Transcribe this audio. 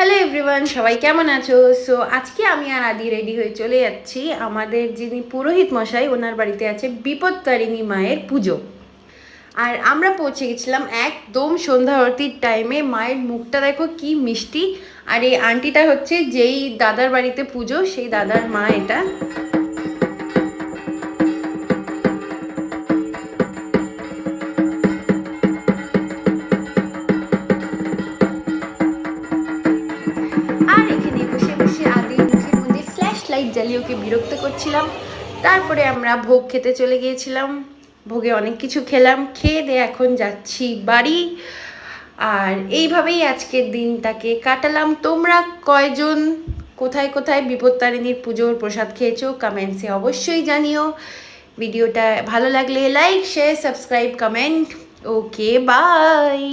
Hello everyone, সবাই কেমন আছো? সো আজকে আমি আর আদি রেডি হয়ে চলে যাচ্ছি আমাদের যিনি পুরোহিত মশাই ওনার বাড়িতে আছে বিপত্তারিণী মায়ের পুজো। আর আমরা পৌঁছে গেছিলাম একদম সন্ধ্যা আরতির টাইমে। মায়ের মুখটা দেখো কি মিষ্টি। আর এই আন্টিটা হচ্ছে যেই দাদার বাড়িতে পুজো সেই দাদার মা এটা। আর এখানে বসে বসে আদির মুখের মধ্যে ফ্ল্যাশ লাইট জ্বালিয়ে ওকে বিরক্ত করছিলাম। তারপরে আমরা ভোগ খেতে চলে গিয়েছিলাম। ভোগে অনেক কিছু খেলাম, খেয়ে দিয়ে এখন যাচ্ছি বাড়ি। আর এইভাবেই আজকের দিনটাকে কাটালাম। তোমরা কয়জন কোথায় কোথায় বিপত্তারিণীর পুজোর প্রসাদ খেয়েছো কমেন্টসে অবশ্যই জানিও। ভিডিওটা ভালো লাগলে like, share, subscribe, comment. Okay, by.